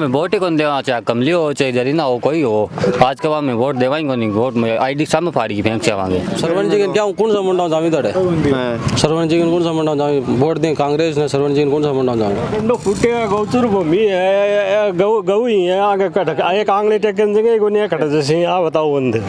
Vote ही कौन देवा, चाहे कमली हो चाहे जरीना हो, कोई हो आज के बाद में वोट देवाई को नहीं। वोट में आईडी सामने फाड़ी फेंक चाहेंगे। सरवण जी क्या कौन सा मंडाव जामी तड़े सरवण जी कौन सा मंडाव जामी वोट दें कांग्रेस ने सरवण जी कौन सा मंडाव जामी नो फुटे गौचर भूमि है गऊ ही है आगे कटक एक आंगली टेकन जगह को नहीं कट जैसे आ बताओ बंद।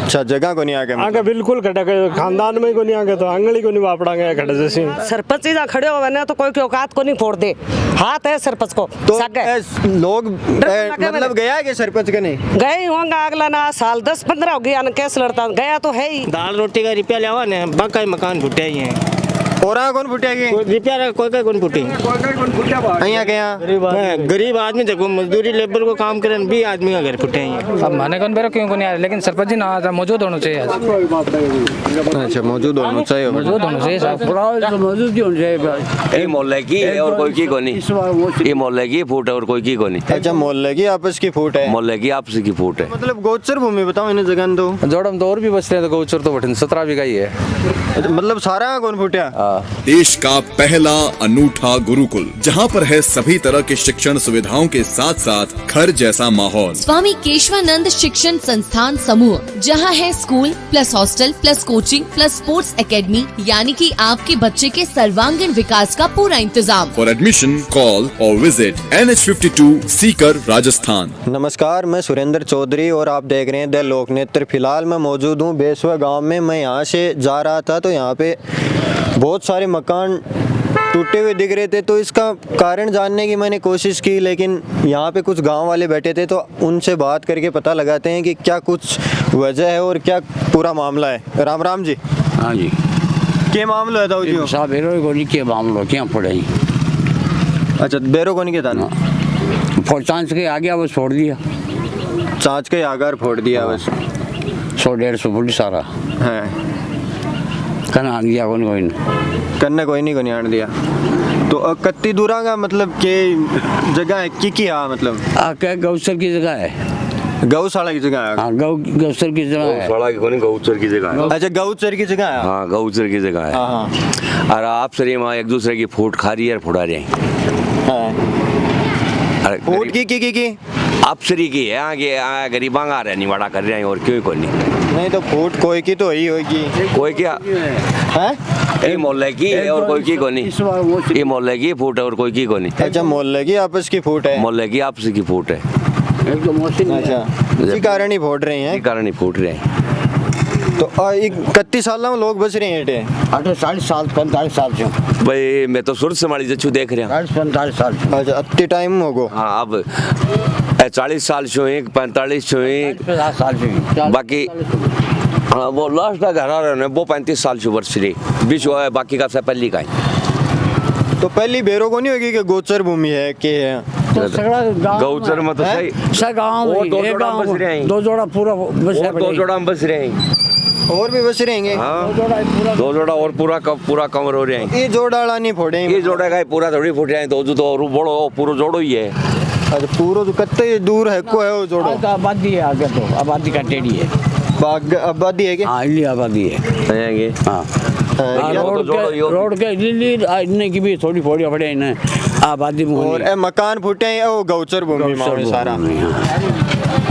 अच्छा जगह को नहीं आगे बिल्कुल कटक खानदान में को नहीं आगे तो आंगली को नहीं वापड़ांगे कट जैसे। सरपंच जहाँ खड़े हो ना तो कोई की औकात को नहीं फोड़ दे, हाथ है सरपंच को। तो लोग मतलब गया कि सरपंच के नहीं गए होंगे अगला ना साल 10-15 हो गया केस लड़ता गया तो है ही। दाल रोटी का रुपया लेवा ने बाका मकान फुटे ही हैं और कौन फुटेगी रुपया कोई कौन फुटे गरीब आदमी देखो मजदूरी लेबर को काम करे भी आदमी का घर फुटे हैं। अब माने कौन बेरो क्यों को नहीं आ रहा, लेकिन सरपंच जी ना मौजूद होना चाहिए आज। अच्छा मौजूद होना चाहिए, मौजूद होना चाहिए साहब, मौजूद होना चाहिए। ये मोहल्ले की है और कोई की कोनी, ये मोहल्ले की फूट है और कोई की कोनी। अच्छा मोहल्ले की आपस की फूट है, मोहल्ले की आपस की फूट है। मतलब गोचर भूमि बताओ इन्हें जगह दो जोड़म तो और भी बचते हैं तो गोचर तो बठन 17 बीघा ही है। मतलब सारा कौन फुटिया। देश का पहला अनूठा गुरुकुल जहां पर है सभी तरह के शिक्षण सुविधाओं के साथ साथ घर जैसा माहौल। स्वामी केशवानंद शिक्षण संस्थान समूह, जहां है school plus hostel plus coaching plus sports academy, यानी कि आपके बच्चे के सर्वांगीण विकास का पूरा इंतजाम। फॉर एडमिशन कॉल और विजिट NH52 सीकर राजस्थान। नमस्कार, मैं सुरेंद्र चौधरी और आप देख रहे हैं द लोकनेत्र। फिलहाल मैं मौजूद हूँ बेसवा गांव में। मैं यहाँ से जा रहा था तो यहाँ पे बहुत सारे मकान टूटे हुए दिख रहे थे, तो इसका कारण जानने की मैंने कोशिश की, लेकिन यहाँ पे कुछ गांव वाले बैठे थे तो उनसे बात करके पता लगाते हैं कि क्या कुछ वजह है और क्या पूरा मामला है। राम राम जी। हाँ जी, क्या मामला है ताऊ जी? साहब बेरोजगारी के मामलों क्या पड़े। अच्छा बेरोजगारी के था, चांच के आगे बस छोड़ दिया, चांच के आगार फोड़ दिया बस। 100-150 फुट सारा है कन आन दिया कोई करने कोई नहीं आन दिया। तो कत्ती दूरा का मतलब के जगह है की हाँ मतलब क्या गौसर की जगह है, गौशाला की जगह है। हाँ गौसर की जगह है, गौचर की जगह है। अच्छा गौचर की जगह है। हाँ गौचर की जगह है। हाँ और आप सर वहाँ एक दूसरे की फूट खा रही है, फुड़ा रहे हैं। फूट की आप सरी की है आगे गरीबा आ रहे नहीं बड़ा कर रहे हैं और क्यों कोई नहीं तो फूट कोई की तो ही होगी, कोई क्या है ये मोहल्ले की है और कोई की कोनी, ये मोहल्ले की फूट है और कोई की कोनी। अच्छा मोहल्ले की आपस की फूट है, मोहल्ले की आपस की फूट है। अच्छा इसी कारण ही फूट रहे हैं, कारण ही फूट रहे हैं। तो 31 साल में लोग बच रहे हैं 40 साल 45 साल से भाई मैं तो सुर से मारी जच्चू देख रहा हूँ 45 साल। अच्छा अति टाइम होगो। हाँ अब 40 साल से एक 45 से एक 50 साल से बाकी। हाँ वो लास्ट का घर आ रहे हैं वो 35 साल से वर्ष रही बीच है, बाकी का पहली का है। तो पहली बेरो को नहीं होगी कि गोचर भूमि है के गौचर में तो सही गाँव दो जोड़ा पूरा दो जोड़ा बस रहे हैं और भी बस रहेंगे। हाँ 2 जोड़ा और पूरा कवर हो रहे हैं। ये जोड़ा नहीं फोड़े, ये जोड़ा का पूरा थोड़ी फुट रहे हैं, तो जो तो बड़ो पूरा जोड़ो ही है। अच्छा पूरा तो कत्ते दूर है को है वो जोड़ो। आबादी है आगे, तो आबादी का टेढ़ी है, आबादी है क्या? हाँ इली आबादी है। हाँ रोड के इली इतने की भी थोड़ी फोड़ी पड़े इन्हें आबादी में। और मकान फूटे हैं वो गौचर भूमि में सारा।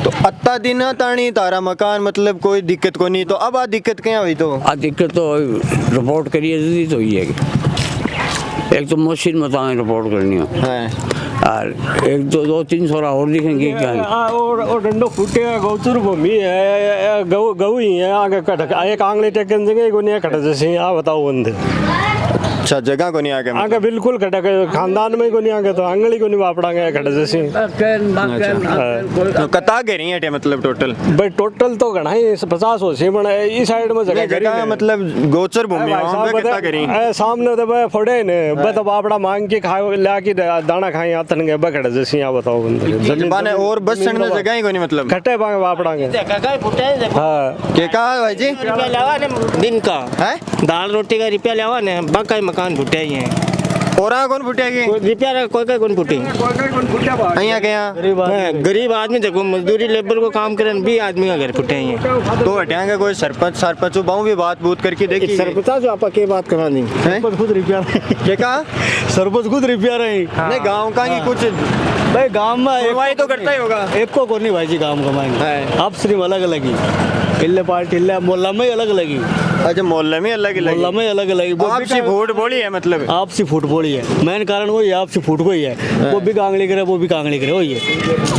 तो अत्ता दिन तानी तारा मकान मतलब कोई दिक्कत को नहीं, तो अब आ दिक्कत क्या हुई? तो आ दिक्कत तो रिपोर्ट करिए तो ही है, एक तो मशीन में तो रिपोर्ट करनी है और एक दो 3 सोरा और दिखेंगे क्या और डंडो फुटे गौचर भूमि है गऊ ही है आगे कटक एक आंगली टेकन जगह को नहीं कट जैसे। आ बताओ बंद। अच्छा जगह को नहीं आगे बिल्कुल कटक खानदान में को नहीं आगे तो आंगली को नहीं वापड़ांगे कट जैसे। तो कता घेरी है मतलब टोटल भाई टोटल तो घना ही 50 हो सी बना इस साइड में जगह मतलब गोचर भूमि सामने तो भाई फोड़े ने बस वापड़ा मांग के खाओ लाके दाना खाए आतन के बकड़ जैसे। आ बताओ बंद और बस चढ़ने जगह ही को नहीं मतलब घटे पांगे वापड़ांगे। हाँ क्या कहा भाई जी? दिन का है दाल रोटी का रुपया लेवा ने बाका मकान फुटे ही हैं और कौन फुटेगी रुपया कोई कौन फुटे गरीब आदमी देखो मजदूरी लेबर को काम करे भी आदमी का घर फुटे ही हैं। तो हटेंगे कोई सरपंच बाहू भी बात बूत करके देखिए। सरपंच आप के बात करा देंगे खुद रुपया क्या कहा? सरपंच खुद रुपया रहे नहीं गाँव का ही कुछ भाई गांव में सुनवाई तो करता ही होगा। एक को नहीं भाई जी काम कमाएंगे आप सिर्फ अलग अलग ही इल्ले पार्टी इल्ले मोहल्ला में अलग अलग ही। अच्छा मोहल्ले में अलग अलग मोहल्ला में अलग अलग आपसी फूट बोली है मतलब आपसी फूट बोली है मेन कारण वही है आपसी फूट को ही है वो भी कांगड़ी करे वो भी कांगड़ी करे वही है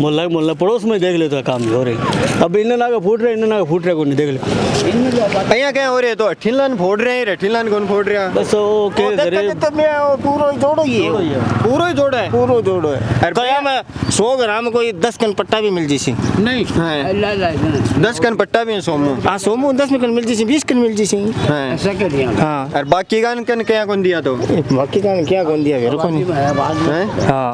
मोहल्ला पड़ोस में देख लेते काम हो रही अब इन्हें ना फूट रहे इन्हें ना फूट रहे को नहीं देख ले यहाँ क्या हो रहे तो अठिन फोड़ रहे हैं रठिन कौन फोड़ रहा बस वो पूरा जोड़ो ही है पूरा ही जोड़ा है पूरा जोड़ो है कया में 100 ग्राम कोई 10 कन पट्टा भी मिल जैसी नहीं 10 कन पट्टा भी है सोमू हाँ सोमू 10 कन मिल जैसी 20 कन मिल जैसी ऐसा कर दिया हाँ और बाकी कन क्या कौन दिया तो बाकी का क्या कौन दिया मेरे को नहीं हाँ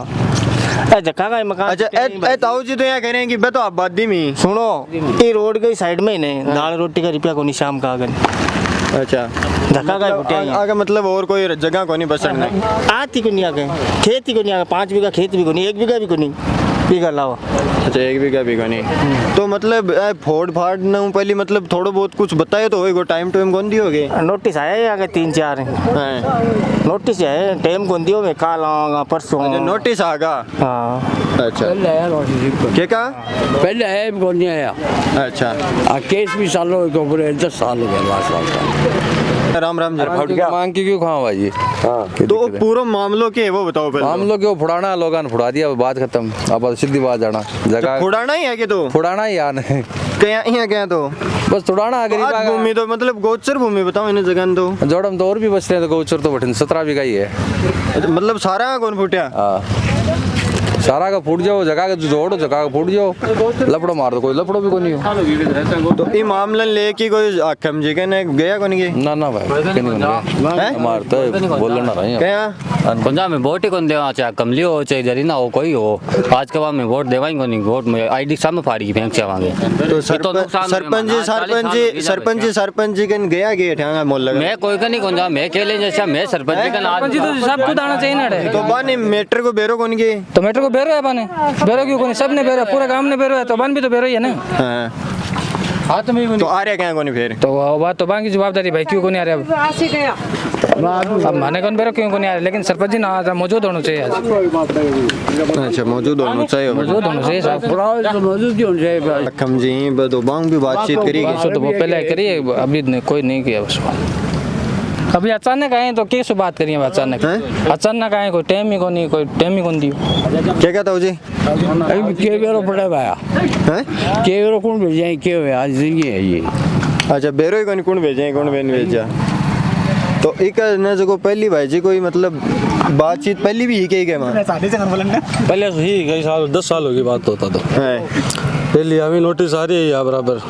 अच्छा का मकान अच्छा ताऊ जी तो यहाँ कह रहे हैं कि बतो आबादी में सुनो ये रोड के साइड में ही नहीं दाल रोटी का रुपया को नहीं शाम का आगे अच्छा धक्का का मतलब आगे मतलब और कोई जगह को नहीं बसना आती को नहीं आगे खेत ही को नहीं आगे 5 बीघा खेत भी को नहीं 1 बीघा भी को नहीं बीघा लावा अच्छा 1 बीघा भी को नहीं तो मतलब फोड़ फाड़ न पहले मतलब थोड़ा बहुत कुछ बताए तो होएगा टाइम टाइम कौन दियो होगे नोटिस आया है आगे 3-4 नोटिस है टाइम कौन दियो मैं कल आऊंगा परसों अच्छा नोटिस आगा हाँ अच्छा क्या कहा पहले है कौन नहीं आया अच्छा केस भी सालों के ऊपर 10 साल हो गए लास्ट साल का राम राम जी मांग की क्यों खाओ भाई तो पूरा मामलों के वो बताओ पहले हम लोग क्यों फुड़ाना लोगों ने फुड़ा दिया बात खत्म अब सीधी बात जाना जगह फुड़ाना ही है कि तो फुड़ाना ही यार क्या यहाँ क्या तो बस फुड़ाना गरीब भूमि तो मतलब गोचर भूमि बताओ इन्हें जगह तो जोड़म तो और भी बच रहे हैं तो गोचर तो बठन 17 बीघा ही है मतलब सारा कौन फूटा सारा का फूट जाओ जगह का जोड़ो जगह का फूट जाओ लपड़ो मार दो कोई लपड़ो भी को नहीं हो तो ये मामला लेके कोई आखम जी के ने गया कौन गए ना भाई के नहीं गया मार तो बोलना ना रही क्या पंजा में वोट ही कौन देवा चाहे कमली हो चाहे जरी ना हो कोई हो आज के बाद में वोट देवाएंगे नहीं वोट में आईडी सामने फाड़ी फेंक चावांगे तो सरपंच जी कन गया के ठांगा मोहल्ला मैं कोई का नहीं कौन जा मैं अकेले जैसा मैं सरपंच का आज तो सब कुछ आना चाहिए ना तो बाने मेटर को बेरो कौन गए तो मेट्रो को बेरो है बाने बेरो क्यों कोनी सब ने बेरो पूरा गांव ने बेरो है तो बन भी तो बेरो ही है ना हाथ में तो आ रहा क्या कोनी फिर तो बात तो बाकी जवाबदारी भाई क्यों को नहीं आ रहा अब माने कौन बेरो क्यों को नहीं आ रहा लेकिन सरपंच जी ना मौजूद होना चाहिए आज अच्छा मौजूद होना चाहिए मौजूद होना चाहिए साहब मौजूद क्यों चाहिए अखम जी बदो बांग भी बातचीत करेगी तो वो पहले करिए अभी कोई नहीं किया बस अभी अचानक आए तो कैसे बात करिए अचानक आए कोई टाइम ही को नहीं कोई टाइम ही कौन दियो क्या कहता हूँ जी अभी के बेरो पड़ा भाया के बेरो कौन भेजे के आज जिंदगी है ये अच्छा बेरो ही कौन भेजे कौन भेजा तो एक न जगह पहली भाई जी कोई मतलब बातचीत पहली भी ही के पहले ही कई साल 10 साल होगी बात होता तो पहले अभी नोटिस आ रही है बराबर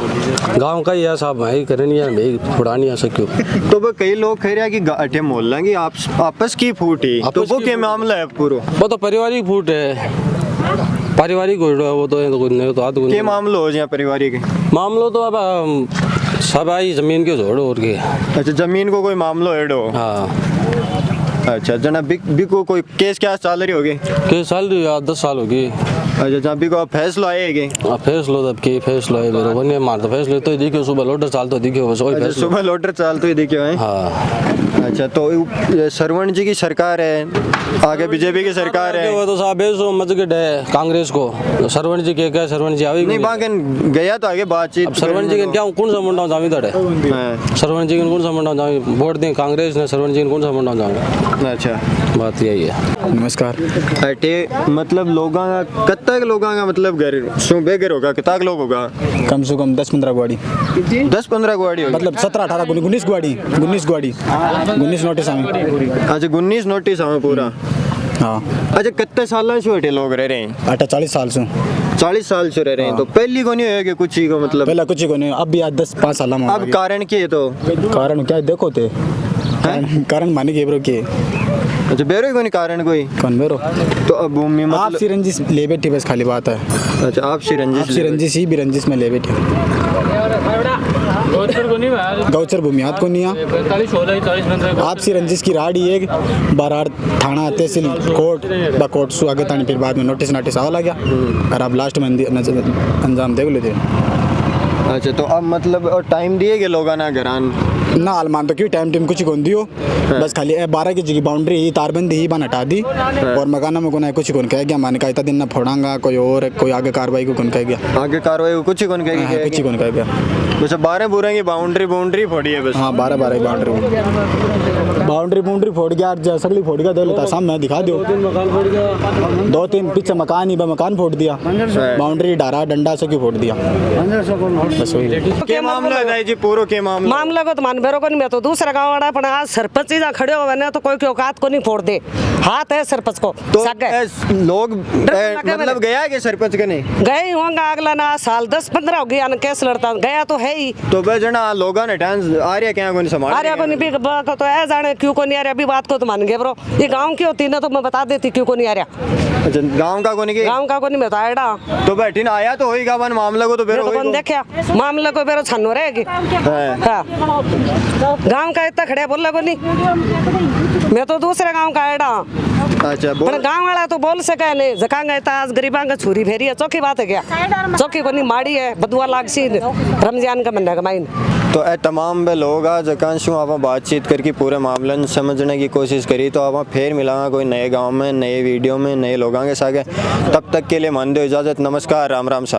गांव का ही है साहब भाई करनी है भाई फुड़ानी है सक्यो तो वो कई लोग कह रहे हैं कि अठे मोहल्ला की आपस की फूट है तो वो क्या मामला है पूरा वो तो पारिवारिक फूट है पारिवारिक वो तो नहीं तो क्या मामला हो जाए पारिवारिक मामलो तो अब सब आई जमीन के जोड़ो और के अच्छा जमीन को कोई मामलो हेडो हाँ अच्छा जना बिको कोई केस क्या चाल रही होगी केस साल 10 साल होगी अच्छा जहाँ बिको फैसला आएगी फैसलो तब के फैसलो है मेरे बने मार तो फैसले तो दिखे सुबह लोडर चाल तो दिखे बस वही फैसला सुबह लोडर चाल तो ही दिखे है हाँ अच्छा तो सरवण जी की सरकार है आगे बीजेपी की सरकार है वो तो साहब बेसो मजगढ़ है कांग्रेस को सरवण जी के सरवण जी आवे नहीं बागन गया तो आगे बातचीत सरवण जी के क्या कौन सा मुंडा जामी तड़े सरवण जी कौन सा मुंडा जामी वोट दें कांग्रेस ने सरवण जी कौन सा मुंडा जामी अच्छा बात यही है नमस्कार अटे मतलब लोगों का कब तक लोगों का मतलब घर सो बेघर होगा कितना लोग होगा कम से कम 10-15 गाड़ी 10-15 गाड़ी मतलब 17-18 19 गाड़ी 19 नोटिस आवे अच्छा 19 नोटिस आवे पूरा हाँ अच्छा कितने साल से हटे लोग रह रहे हैं 40 साल से 40 साल से रह रहे हैं तो पहली को नहीं होगा कुछ ही को मतलब पहला कुछ ही को नहीं अब भी आज 10-5 साल में अब कारण क्या है तो कारण क्या देखो थे कारण माने के ब्रो के अच्छा बेरो कोई कारण कोई कौन बेरो तो अब भूमि मतलब आप सिरंजिस ले बैठी बस खाली बात है अच्छा आप सिरंजिस ही बिरंजिस में ले बैठे गौचर भूमियात को नहीं आप सिरंजिस की राड़ी एक बारार थाना तहसील कोर्ट कोर्ट सु आगे तानी फिर बाद में नोटिस आवा लग गया और आप लास्ट में अंजाम देख लेते अच्छा तो अब मतलब टाइम दिए गए लोग ना घरान ना अलमान तो क्यों टाइम टीम कुछ कौन दियो बस खाली 12 की जगह बाउंड्री ही तारबंदी ही बन हटा दी और मकाना में कोना कुछ कौन कह गया मैंने कहा इतना दिन ना फोड़ांगा कोई आगे कार्रवाई को कौन कह गया आगे कार्रवाई को कुछ ही कौन कह गया कुछ ही कौन कह गया बस 12 बुरे की बाउंड्री फोड़ी है बस हाँ 12 की बाउंड्री फोड़ गया सगली फोड़ गया दो सामने दिखा दो 2-3 पीछे मकान ही मकान फोड़ दिया बाउंड्री डारा डंडा से क्यों फोड़ दिया बस वही क्या मामला है जी पूरा क्या मामला को तो मान बेरो को नहीं मैं तो दूसरा गाँव वाला पण आज सरपंच ही खड़े हो ना तो कोई की औकात को नहीं फोड़ दे हाथ है सरपंच को तो लोग मतलब गया कि सरपंच के नहीं गए होंगे अगला ना साल 10-15 हो गया केस लड़ता गया तो है ही तो बे जना लोगों ने डांस आ रहा क्या को नहीं संभाल आ रहा को नहीं भी तो ऐ जाने क्यों को नहीं आ रहा अभी बात को तो मान गए ब्रो ये गांव की होती ना तो मैं बता देती क्यों को नहीं आ रहा अच्छा गांव का को नहीं गांव का को नहीं बताया तो बैठी ना आया तो होएगा वन मामला को तो बेरो तो कौन देखा मामला को बेरो छन्नो रहेगी हां गांव का इतना खड़े बोल को नहीं मैं तो दूसरे गांव का आया अच्छा बोल गांव वाला तो बोल सके नहीं जकांगा इतना आज गरीबां का छुरी फेरी है चौकी बात है क्या चौकी को नहीं माड़ी है बदुआ लागसी रमजान का महीना कमाइन तो तमाम वे लोग आज आकांशु आप बातचीत करके पूरे मामले समझने की कोशिश करी तो आप फिर मिलांगा कोई नए गांव में नए वीडियो में नए लोगों के साथ तब तक के लिए मान दो इजाज़त नमस्कार राम राम।